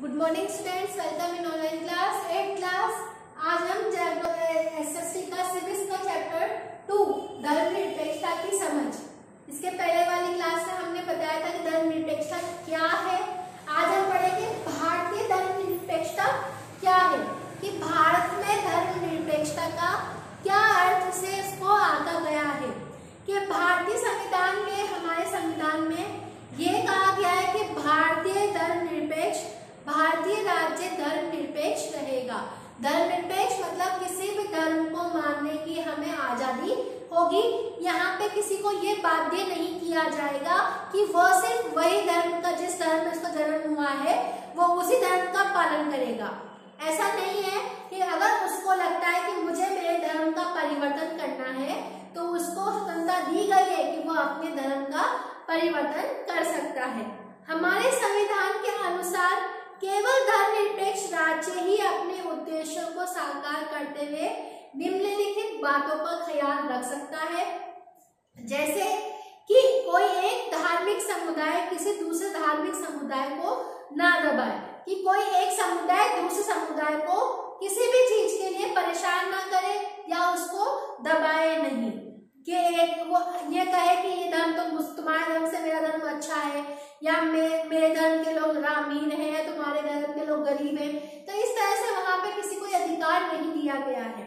Good morning students, welcome in online class 8th class. आज हम SSC का civics का चैप्टर 2 धर्मनिरपेक्षता की समझ। इसके पहले वाली क्लास में हमने बताया था कि धर्मनिरपेक्षता क्या है। आज हम पढ़ेंगे भारतीय धर्मनिरपेक्षता क्या है, कि भारत में धर्मनिरपेक्षता का क्या अर्थ से इसको आंका गया है। कि भारतीय संविधान में, हमारे संविधान में ये कहा गया है कि भारतीय राज्य धर्मनिरपेक्ष रहेगा। धर्मनिरपेक्ष मतलब किसी भी धर्म को मानने की हमें आजादी होगी। यहाँ पे किसी को ये बाध्य नहीं किया जाएगा कि वो सिर्फ वही धर्म का, जिस धर्म में उसका जन्म हुआ है, वो उसी धर्म का पालन करेगा। ऐसा नहीं है कि अगर उसको लगता है कि मुझे मेरे धर्म का परिवर्तन करना है तो उसको स्वतंत्रता दी गई है कि वो अपने धर्म का परिवर्तन कर सकता है। हमारे संविधान के अनुसार केवल धर्मनिरपेक्ष राज्य ही अपने उद्देश्यों को साकार करते हुए निम्नलिखित बातों का ख्याल रख सकता है। जैसे कि कोई एक धार्मिक समुदाय किसी दूसरे धार्मिक समुदाय को ना दबाए, कि कोई एक समुदाय दूसरे समुदाय को किसी भी चीज के लिए परेशान ना करे या उसको दबाए नहीं। कि एक वो ये कहे कि ये धर्म तो तुम्हारे धर्म से मेरा धर्म अच्छा है, या मेरे धर्म के लोग अमीर हैं, तुम्हारे धर्म के लोग गरीब हैं। तो इस तरह से वहां पे किसी को अधिकार नहीं दिया गया है।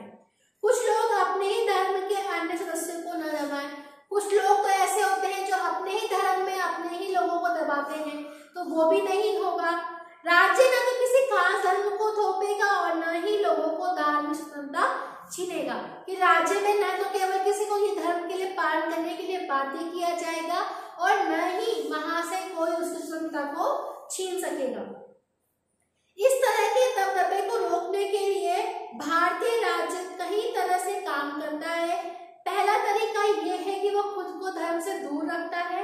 कुछ लोग अपने ही धर्म के अन्य सदस्यों को न दबाएं। कुछ लोग तो ऐसे होते हैं जो अपने ही धर्म में अपने ही लोगों को दबाते हैं, तो वो भी नहीं होगा। राज्य न तो किसी खास धर्म को थोपेगा और न ही लोगों को धार्मिक स्वतंत्रता छीनेगा। कि राज्य में न तो केवल किसी को ये धर्म के लिए पालन करने के लिए बाध्य किया जाएगा और न ही वहां से कोई उसकी स्वतंत्रता को छीन सकेगा। इस तरह के दबदबे को रोकने के लिए भारतीय राज्य कई तरह से काम करता है। पहला तरीका यह है कि वो खुद को धर्म से दूर रखता है।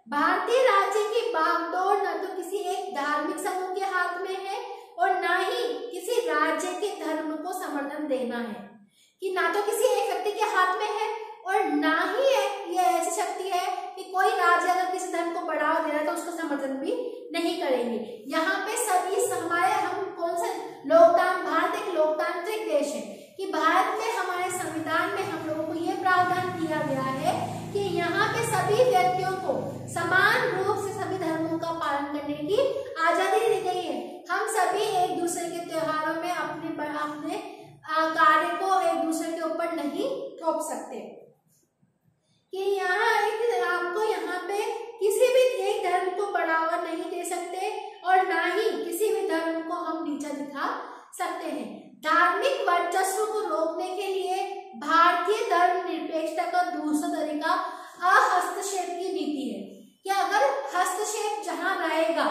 भारतीय राज्य की बागडोर न तो किसी एक धार्मिक समूह के हाथ में है और न ही किसी राज्य के धर्म को समर्थन देना है। कि ना तो किसी एक व्यक्ति के हाथ में है और ना ही ये ऐसी शक्ति है कि कोई राज्य अगर किसी धर्म को बढ़ावा दे रहा है तो उसको समर्थन भी नहीं करेंगे। यहाँ पे सभी हम कौन सा भारत एक लोकतांत्रिक देश है, कि भारत में हमारे संविधान में हम लोगों को ये प्रावधान किया गया है कि यहाँ पे सभी व्यक्तियों को समान रूप से सभी धर्मों का पालन करने की आजादी दी गई है। हम सभी एक दूसरे के त्योहारों में अपने कार्य को एक दूसरे के ऊपर नहीं थोप सकते। कि आपको यहाँ पे किसी भी एक धर्म को बढ़ावा नहीं दे सकते और ना ही किसी भी धर्म को हम नीचा दिखा सकते हैं। धार्मिक वर्चस्व को रोकने के लिए भारतीय धर्मनिरपेक्षता का दूसरा तरीका हस्तक्षेप की नीति है। कि अगर हस्तक्षेप जहाँ रहेगा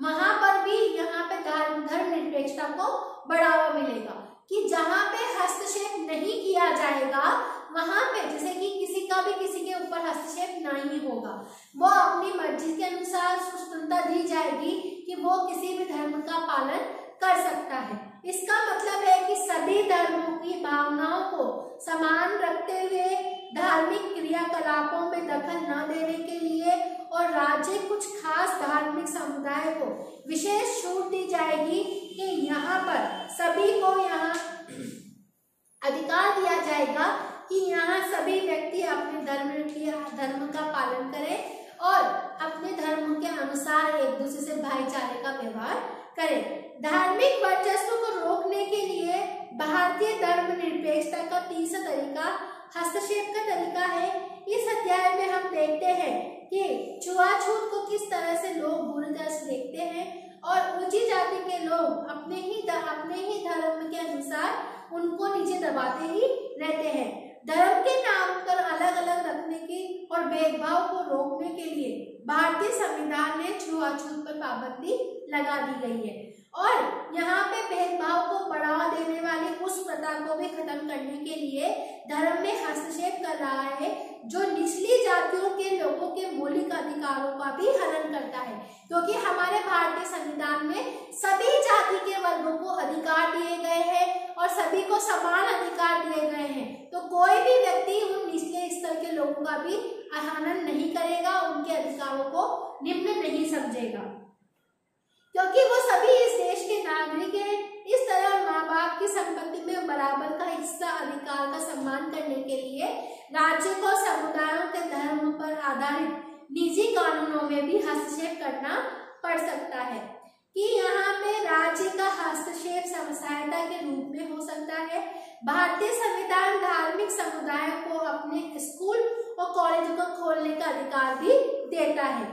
वहां पर भी यहाँ पे धर्मनिरपेक्षता को बढ़ावा मिलेगा। कि जहाँ पे हस्तक्षेप नहीं किया जाएगा वहां पे, जैसे कि किसी का भी किसी के ऊपर हस्तक्षेप नहीं होगा, वो अपनी मर्जी के अनुसार स्वतंत्रता दी जाएगी कि वो किसी भी धर्म का पालन कर सकता है। इसका मतलब है कि सभी धर्मों की भावनाओं को समान रखते हुए धार्मिक क्रियाकलापों में दखल न देने के लिए और राज्य कुछ खास धार्मिक समुदाय को विशेष छूट दी जाएगी कि यहाँ पर सभी को यहाँ अधिकार दिया जाएगा कि यहाँ सभी व्यक्ति अपने धर्म का पालन करें और अपने धर्म के अनुसार एक दूसरे से भाईचारे का व्यवहार करें। धार्मिक वर्चस्व को रोकने के लिए भारतीय धर्मनिरपेक्षता का तीसरा तरीका हस्तक्षेप का तरीका है। इस अध्याय में हम देखते हैं कि छुआछूत को किस तरह से लोग बुरी तरह से देखते हैं और ऊंची जाति के लोग अपने ही धर्म के अनुसार उनको नीचे दबाते ही रहते हैं। धर्म के नाम पर अलग अलग रखने की और भेदभाव को रोकने के लिए भारतीय संविधान में छुआछूत पर पाबंदी लगा दी गई है और यहाँ पे भेदभाव को बढ़ावा देने वाली उस प्रथा को भी खत्म करने के लिए धर्म में हस्तक्षेप कर रहा है जो निचली जातियों के लोगों के मौलिक अधिकारों का भी हनन करता है। क्योंकि हमारे भारतीय संविधान में सभी जाति के वर्गों को अधिकार दिए गए हैं और सभी को समान अधिकार दिए गए हैं, तो कोई भी व्यक्ति उन निचले स्तर के लोगों का भी हनन नहीं करेगा, उनके अधिकारों को निम्न नहीं समझेगा। क्योंकि वो सभी इस देश की संपत्ति में बराबर का हिस्सा अधिकार का सम्मान करने के लिए राज्य को समुदायों के धर्म पर आधारित निजी कानूनों में भी हस्तक्षेप करना पड़ सकता है। कि यहाँ पे राज्य का हस्तक्षेप सहायता के रूप में हो सकता है। भारतीय संविधान धार्मिक समुदायों को अपने स्कूल और कॉलेज को खोलने का अधिकार भी देता है।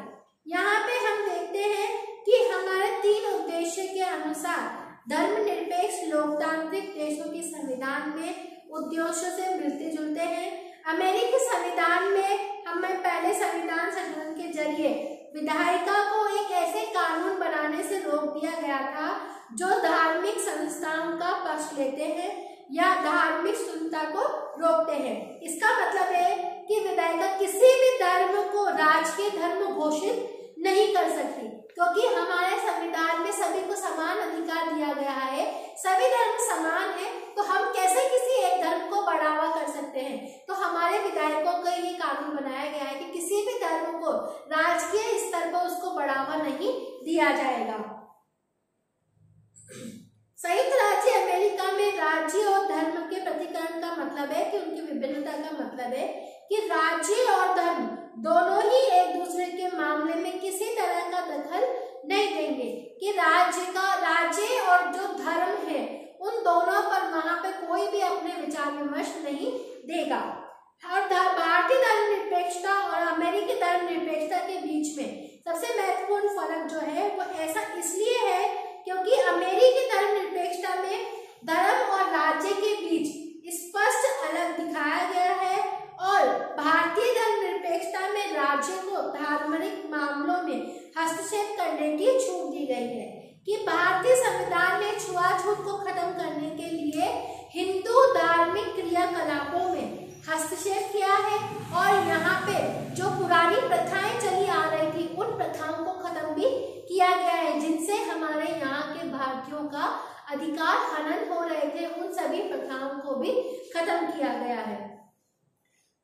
यहाँ पे हम देखते हैं कि हमारे 3 उद्देश्य के अनुसार धर्मनिरपेक्ष लोकतांत्रिक देशों के संविधान में उद्देश्यों से मिलते जुलते हैं। अमेरिकी संविधान में हमें पहले संविधान संशोधन के जरिए विधायिका को एक ऐसे कानून बनाने से रोक दिया गया था जो धार्मिक संस्थाओं का पक्ष लेते हैं या धार्मिक स्वतंत्रता को रोकते हैं। इसका मतलब है कि विधायिका किसी भी धर्म को राजकीय धर्म घोषित नहीं कर सकती, क्योंकि हमारे संविधान में सभी को समान अधिकार दिया गया है। सभी धर्म समान है, तो हम कैसे किसी एक धर्म को बढ़ावा कर सकते हैं। तो हमारे विधायकों का ये कानून बनाया गया है कि किसी भी धर्म को राजकीय स्तर पर उसको बढ़ावा नहीं दिया जाएगा। संयुक्त राज्य अमेरिका में राज्य और धर्म के प्रतिकरण का मतलब है कि उनकी विभिन्नता का मतलब है कि राज्य और धर्म दोनों ही एक दूसरे के मामले में किसी तरह का दखल नहीं देंगे, कि राज्य और जो धर्म है उन दोनों पर वहां पे कोई भी अपने विचार विमर्श नहीं देगा। और भारतीय धर्मनिरपेक्षता और अमेरिकी धर्मनिरपेक्षता के बीच में सबसे महत्वपूर्ण फर्क जो है वो ऐसा इसलिए है क्योंकि अमेरिकी धर्मनिरपेक्षता में धर्म और राज्य के बीच स्पष्ट अलग दिखाया गया है और भारतीय धर्मनिरपेक्षता में राज्य को धार्मिक मामलों में हस्तक्षेप करने की छूट दी गई है। कि भारतीय संविधान ने छुआछूत को खत्म करने के लिए हिंदू धार्मिक क्रियाकलापों में हस्तक्षेप किया है और यहाँ पे जो पुरानी प्रथाएं चली आ रही थी उन प्रथाओं को खत्म भी किया गया है, जिनसे हमारे यहाँ के भारतीयों का अधिकार हनन हो रहे थे, उन सभी प्रथाओं को भी खत्म किया गया है।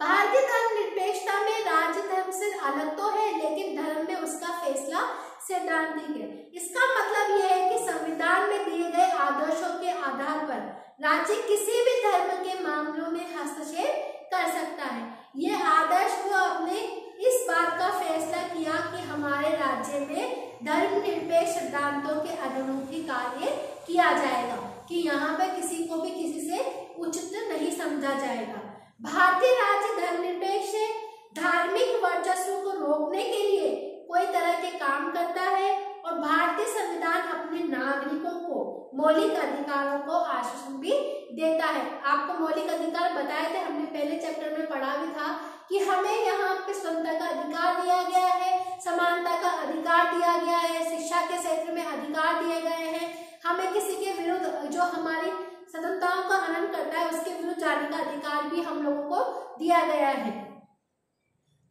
भारतीय धर्मनिरपेक्षता में राज्य धर्म से अलग तो है, लेकिन धर्म में उसका फैसला सैद्धांतिक है। इसका मतलब यह है कि संविधान में दिए गए आदर्शों के आधार पर राज्य किसी भी धर्म के मामलों में हस्तक्षेप कर सकता है। यह आदर्श को अपने इस बात का फैसला किया कि हमारे राज्य में धर्मनिरपेक्ष सिद्धांतों के अनुरूप ही कार्य किया जाएगा, कि यहाँ पे किसी को भी किसी से उचित नहीं समझा जाएगा। भारतीय राज्य धर्मनिरपेक्ष धार्मिक वर्चस्व को रोकने के लिए कोई तरह के काम करता है और भारतीय संविधान अपने नागरिकों को मौलिक अधिकारों को आश्वासन भी देता है। आपको मौलिक अधिकार बताए थे, हमने पहले चैप्टर में पढ़ा भी था कि हमें यहाँ पे स्वतंत्रता का अधिकार दिया गया है, समानता का अधिकार दिया गया है, शिक्षा के क्षेत्र में अधिकार दिए गए हैं, हमें किसी के विरुद्ध जो हमारी स्वतंत्रताओं का हनन करता है उसके विरुद्ध जाने का अधिकार भी हम लोगों को दिया गया है।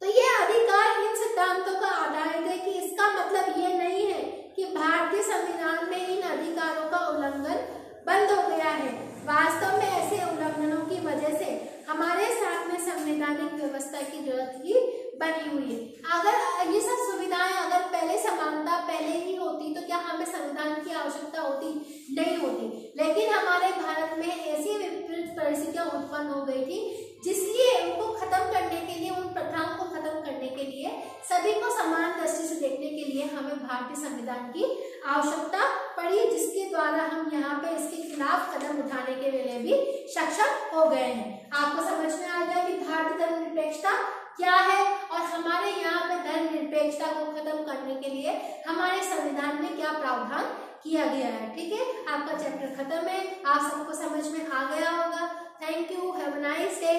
तो ये अधिकार इन सिद्धांतों का आधारित है कि इसका मतलब ये नहीं है कि भारतीय संविधान में इन अधिकारों का उल्लंघन बंद हो गया है। वास्तव में ऐसे उल्लंघनों की वजह से हमारे साथ में संवैधानिक व्यवस्था की जरूरत ही बनी हुई है। अगर ये सब सुविधाएं अगर पहले समानता पहले ही होती तो क्या हमें संविधान की आवश्यकता होती? नहीं होती। लेकिन हमारे भारत में ऐसी विपरीत परिस्थितियां उत्पन्न हो गई थी जिसलिए उनको खत्म करने के लिए, उन प्रथाओं को खत्म करने के लिए, सभी को समान दृष्टि से देखने के लिए हमें भारतीय संविधान की आवश्यकता पड़ी, जिसके द्वारा हम यहाँ पे इसके खिलाफ कदम उठाने के लिए भी सक्षम हो गए हैं। आपको समझ में आ गया कि भारतीय धर्मनिरपेक्षता क्या है और हमारे यहाँ पे धर्मनिरपेक्षता को खत्म करने के लिए हमारे संविधान में क्या प्रावधान किया गया है। ठीक है, आपका चैप्टर खत्म है, आप सबको समझ में आ गया होगा। Thank you, have a nice day.